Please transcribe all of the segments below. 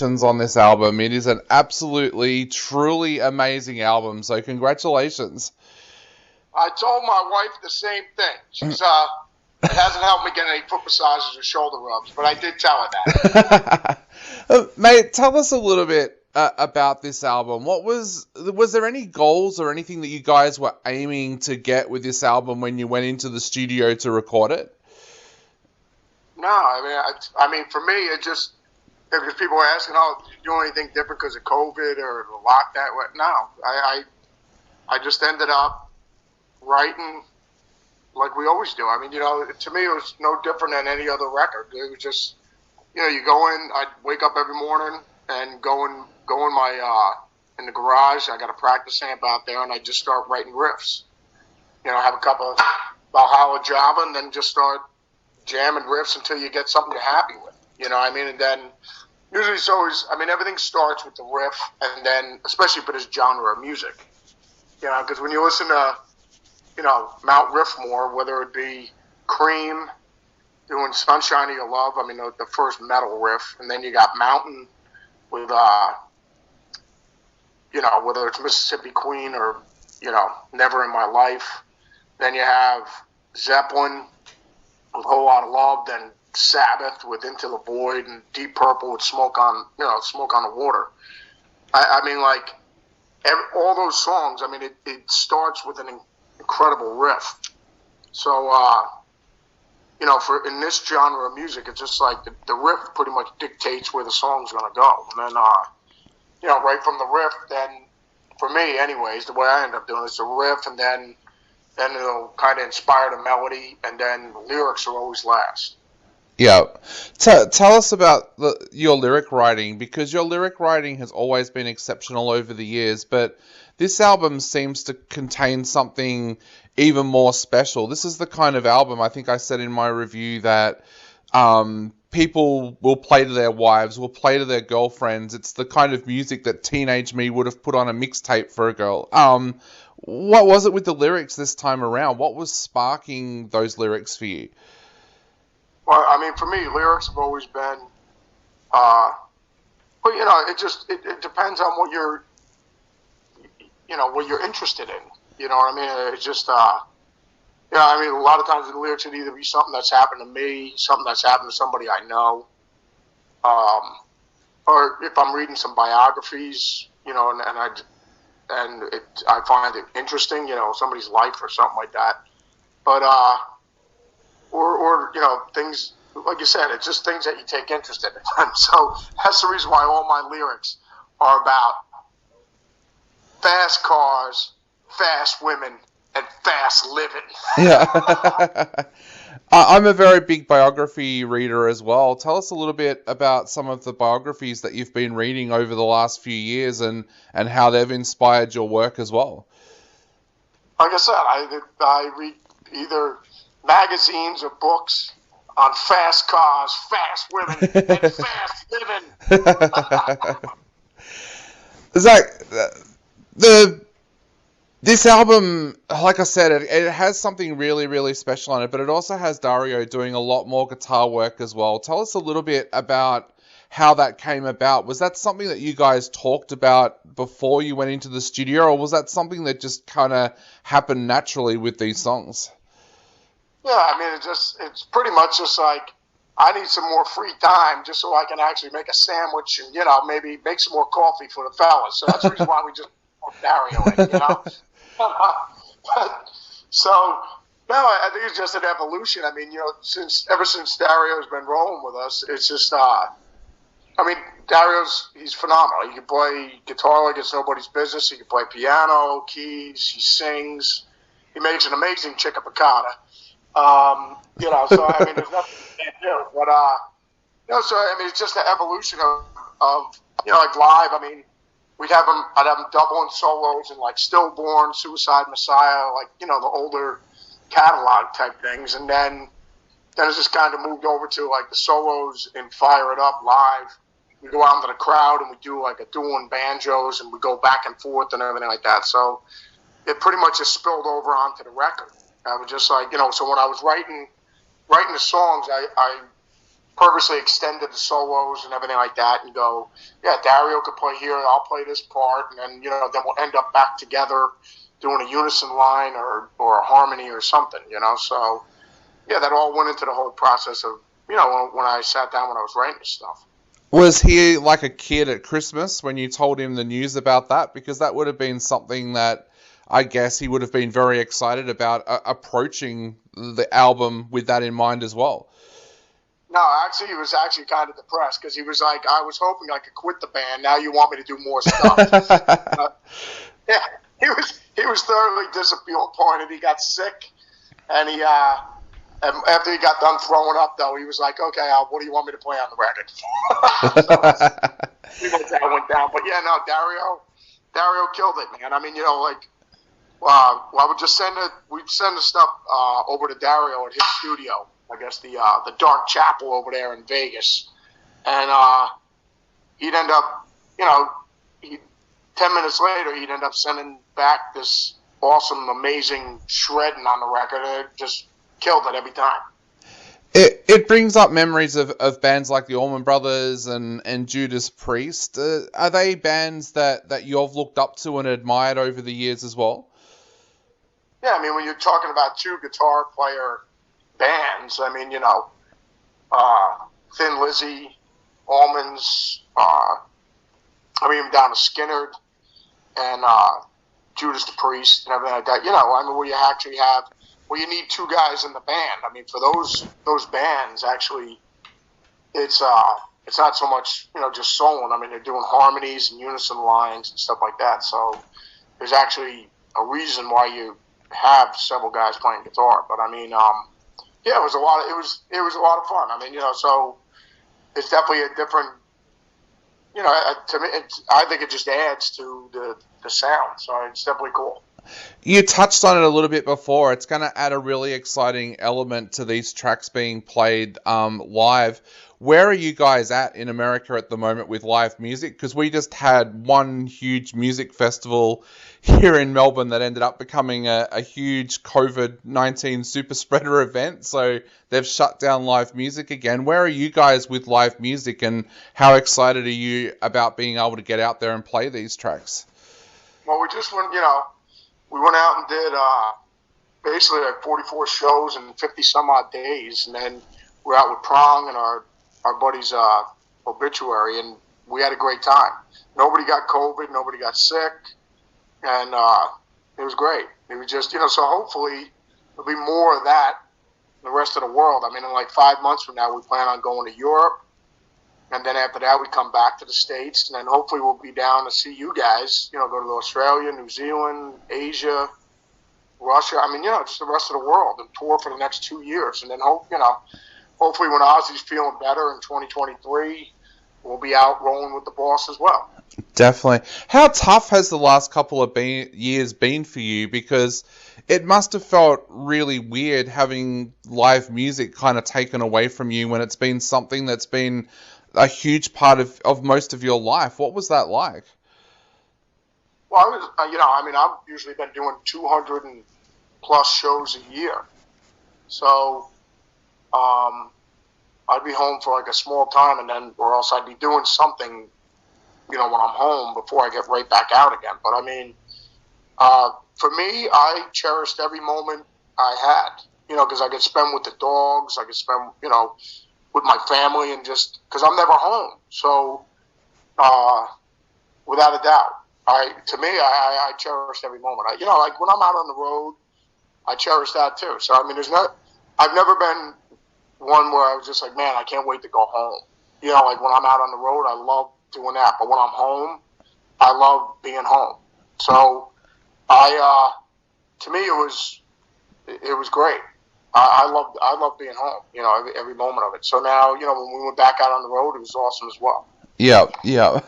On this album. It is an absolutely, truly amazing album. So congratulations. I told my wife the same thing. She's it hasn't helped me get any foot massages or shoulder rubs, but I did tell her that. Mate, tell us a little bit about this album. Was there any goals or anything that you guys were aiming to get with this album when you went into the studio to record it? No, I mean, for me, it just because people were asking, "Oh, did you do anything different because of COVID or the lockdown?" No, I just ended up writing like we always do. I mean, to me, it was no different than any other record. It was just, you go in. I'd wake up every morning and go in my in the garage. I got a practice amp out there, and I just start writing riffs. Have a couple of Valhalla Java, and then just start jamming riffs until you get something you're happy with. You know what I mean? And then usually it's always, everything starts with the riff, and then, especially for this genre of music, because when you listen to, Mount Riffmore, whether it be Cream doing Sunshine of Your Love, the first metal riff, and then you got Mountain with, whether it's Mississippi Queen or, Never in My Life. Then you have Zeppelin with a Whole Lot of Love, then Sabbath with Into the Void, and Deep Purple with Smoke on the Water. All those songs, it starts with an incredible riff. So, in this genre of music, it's just like the riff pretty much dictates where the song's going to go. And then, right from the riff, then, for me anyways, the way I end up doing it is the riff, and then it'll kind of inspire the melody, and then the lyrics will always last. Yeah. Tell us about your lyric writing, because your lyric writing has always been exceptional over the years, but this album seems to contain something even more special. This is the kind of album, I think I said in my review, that people will play to their wives, will play to their girlfriends. It's the kind of music that teenage me would have put on a mixtape for a girl. What was it with the lyrics this time around? What was sparking those lyrics for you? Well, for me, lyrics have always been, it depends on what you're interested in. You know what I mean? It's just, a lot of times the lyrics would either be something that's happened to me, something that's happened to somebody I know, or if I'm reading some biographies, and I find it interesting, somebody's life or something like that. But, or things, like you said, it's just things that you take interest in. So that's the reason why all my lyrics are about fast cars, fast women, and fast living. Yeah. I'm a very big biography reader as well. Tell us a little bit about some of the biographies that you've been reading over the last few years and how they've inspired your work as well. Like I said, I read either magazines or books on fast cars, fast women, and fast living. Zakk, this album, like I said, it has something really, really special on it, but it also has Dario doing a lot more guitar work as well. Tell us a little bit about how that came about. Was that something that you guys talked about before you went into the studio, or was that something that just kind of happened naturally with these songs? Yeah, it's pretty much just like, I need some more free time just so I can actually make a sandwich and, maybe make some more coffee for the fellas. So that's the reason why we just put Dario in, So, no, I think it's just an evolution. Ever since Dario's been rolling with us, it's just, he's phenomenal. He can play guitar like it's nobody's business. He can play piano, keys, he sings. He makes an amazing chicken piccata. So there's nothing you can't do. But it's just the evolution of like live. I'd have him doubling solos and like Stillborn, Suicide Messiah, like the older catalog type things, and then it's just kind of moved over to like the solos and Fire It Up live. We go out into the crowd and we do like a duel and banjos, and we go back and forth and everything like that. So it pretty much just spilled over onto the record. I was just like, so when I was writing the songs, I purposely extended the solos and everything like that, and go, yeah, Dario could play here, and I'll play this part, and then then we'll end up back together doing a unison line or a harmony or something, So yeah, that all went into the whole process of when I sat down when I was writing this stuff. Was he like a kid at Christmas when you told him the news about that? Because that would have been something that I guess he would have been very excited about approaching the album with that in mind as well. No, actually, he was actually kind of depressed because he was like, I was hoping I could quit the band. Now you want me to do more stuff. Yeah, he was thoroughly disappointed. He got sick, and after he got done throwing up, though, he was like, okay, what do you want me to play on the record? So that went down. But yeah, no, Dario killed it, man. I mean, I would just we'd send the stuff over to Dario at his studio. I guess the Dark Chapel over there in Vegas, and he'd end up, 10 minutes later, he'd end up sending back this awesome, amazing shredding on the record, and it just killed it every time. It brings up memories of bands like the Allman Brothers and Judas Priest. Are they bands that you've looked up to and admired over the years as well? Yeah, I mean, when you're talking about two guitar player bands, I mean, Thin Lizzy, Allmans, down to Skinner and Judas Priest and everything like that. I mean, where you need two guys in the band. I mean, for those bands, actually, it's not so much just soloing. I mean, they're doing harmonies and unison lines and stuff like that. So there's actually a reason why you have several guys playing guitar. But I mean, yeah, it was a lot of fun. I mean, so it's definitely a different. To me, I think it just adds to the sound. So it's definitely cool. You touched on it a little bit before. It's going to add a really exciting element to these tracks being played live. Where are you guys at in America at the moment with live music? Because we just had one huge music festival here in Melbourne that ended up becoming a huge COVID-19 super spreader event. So they've shut down live music again. Where are you guys with live music, and how excited are you about being able to get out there and play these tracks? Well, we just went, we went out and did basically like 44 shows in 50 some odd days, and then we're out with Prong and our buddy's Obituary, and we had a great time. Nobody got COVID, nobody got sick, and it was great. It was just, so hopefully there'll be more of that in the rest of the world. I mean, in like 5 months from now, we plan on going to Europe, and then after that, we come back to the States, and then hopefully we'll be down to see you guys, go to Australia, New Zealand, Asia, Russia. I mean, just the rest of the world, and tour for the next 2 years. And then, hopefully when Ozzy's feeling better in 2023, we'll be out rolling with the boss as well. Definitely. How tough has the last couple of years been for you? Because it must have felt really weird having live music kind of taken away from you when it's been something that's been a huge part of most of your life. What was that like? Well, I was, I've usually been doing 200 and plus shows a year. So, I'd be home for like a small time, or else I'd be doing something, when I'm home before I get right back out again. But I mean, for me, I cherished every moment I had, because I could spend with the dogs, I could spend, with my family, and just because I'm never home. So, without a doubt, I cherished every moment. Like when I'm out on the road, I cherish that too. So I mean, I've never been one where I was just like, man, I can't wait to go home. Like when I'm out on the road, I love doing that. But when I'm home, I love being home. So to me, it was great. I loved being home, every moment of it. So now, when we went back out on the road, it was awesome as well. Yeah.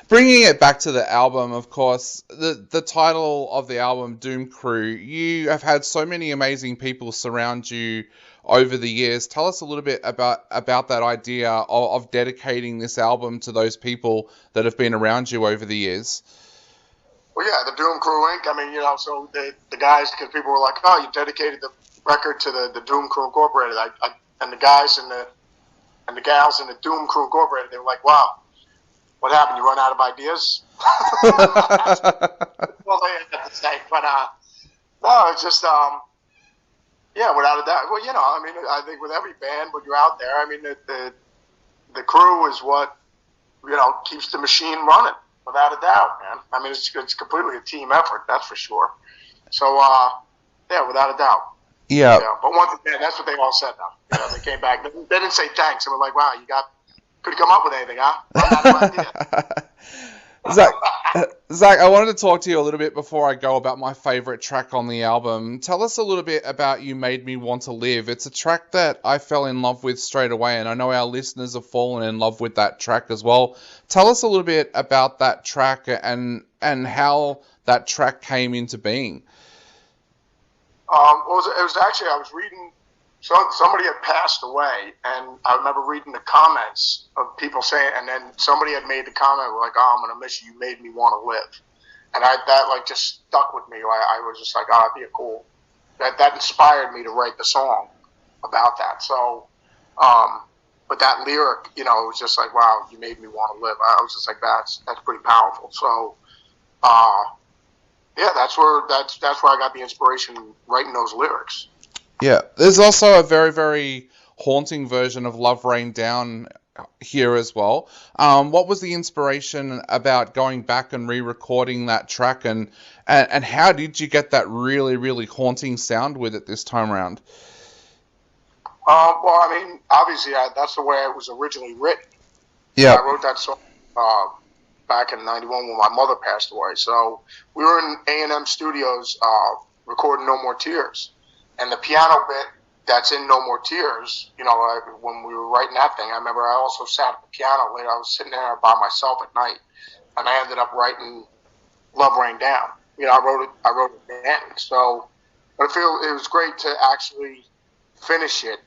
Bringing it back to the album, of course, the title of the album, Doom Crew, you have had so many amazing people surround you over the years. Tell us a little bit about that idea of dedicating this album to those people that have been around you over the years. Well, yeah, the Doom Crew Inc. I mean, so the guys, because people were like, oh, you dedicated the record to the Doom Crew Incorporated. And the guys in And the gals in the Doom Crew Incorporated, they were like, wow, what happened? You run out of ideas? That's all they had to say. But no, it's just, yeah, without a doubt. Well, I mean, I think with every band, when you're out there, I mean, the crew is what, keeps the machine running, without a doubt, man. I mean, it's completely a team effort, that's for sure. So, yeah, without a doubt. Yeah. But once again, that's what they all said now. They came back. They didn't say thanks. They were like, wow, could have come up with anything, huh? Zakk, I wanted to talk to you a little bit before I go about my favorite track on the album. Tell us a little bit about You Made Me Want to Live. It's a track that I fell in love with straight away, and I know our listeners have fallen in love with that track as well. Tell us a little bit about that track and how that track came into being. Well, it was actually, I was reading, somebody had passed away, and I remember reading the comments of people saying, and then somebody had made the comment, like, oh, I'm going to miss you, you made me want to live. And that just stuck with me. I was just like, oh, that'd be cool. That inspired me to write the song about that. So, but that lyric, it was just like, wow, you made me want to live. I was just like, that's pretty powerful. So, yeah, that's where I got the inspiration writing those lyrics. Yeah, there's also a very, very haunting version of Love Rain Down here as well. What was the inspiration about going back and re-recording that track, and how did you get that really, really haunting sound with it this time around? Well, I mean, obviously, that's the way it was originally written. Yeah. I wrote that song back in '91 when my mother passed away. So we were in A&M Studios recording No More Tears. And the piano bit that's in No More Tears, when we were writing that thing, I remember I also sat at the piano later. I was sitting there by myself at night, and I ended up writing Love Rain Down. I wrote it then. So, but I feel it was great to actually finish it.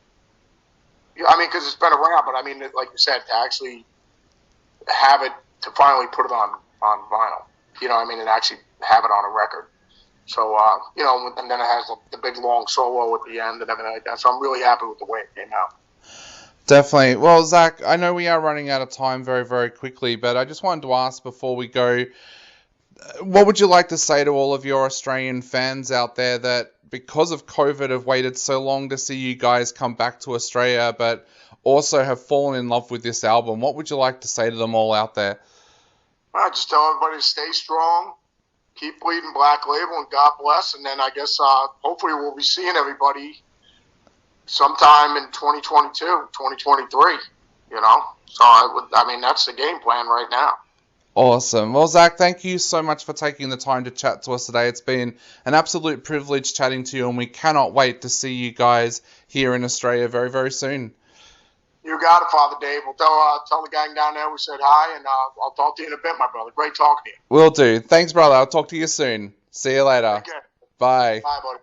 I mean, because it's been around, but I mean, like you said, to actually have it, to finally put it on vinyl, and actually have it on a record. So, and then it has the big long solo at the end and everything like that. So I'm really happy with the way it came out. Definitely. Well, Zakk, I know we are running out of time very, very quickly, but I just wanted to ask before we go, what would you like to say to all of your Australian fans out there that, because of COVID, have waited so long to see you guys come back to Australia, but also have fallen in love with this album? What would you like to say to them all out there? I just tell everybody to stay strong. Keep bleeding Black Label, and God bless. And then I guess hopefully we'll be seeing everybody sometime in 2022, 2023, So I mean, that's the game plan right now. Awesome. Well, Zakk, thank you so much for taking the time to chat to us today. It's been an absolute privilege chatting to you, and we cannot wait to see you guys here in Australia very, very soon. You got it, Father Dave. We'll tell the gang down there we said hi, and I'll talk to you in a bit, my brother. Great talking to you. Will do. Thanks, brother. I'll talk to you soon. See you later. Take care. Bye. Bye, buddy.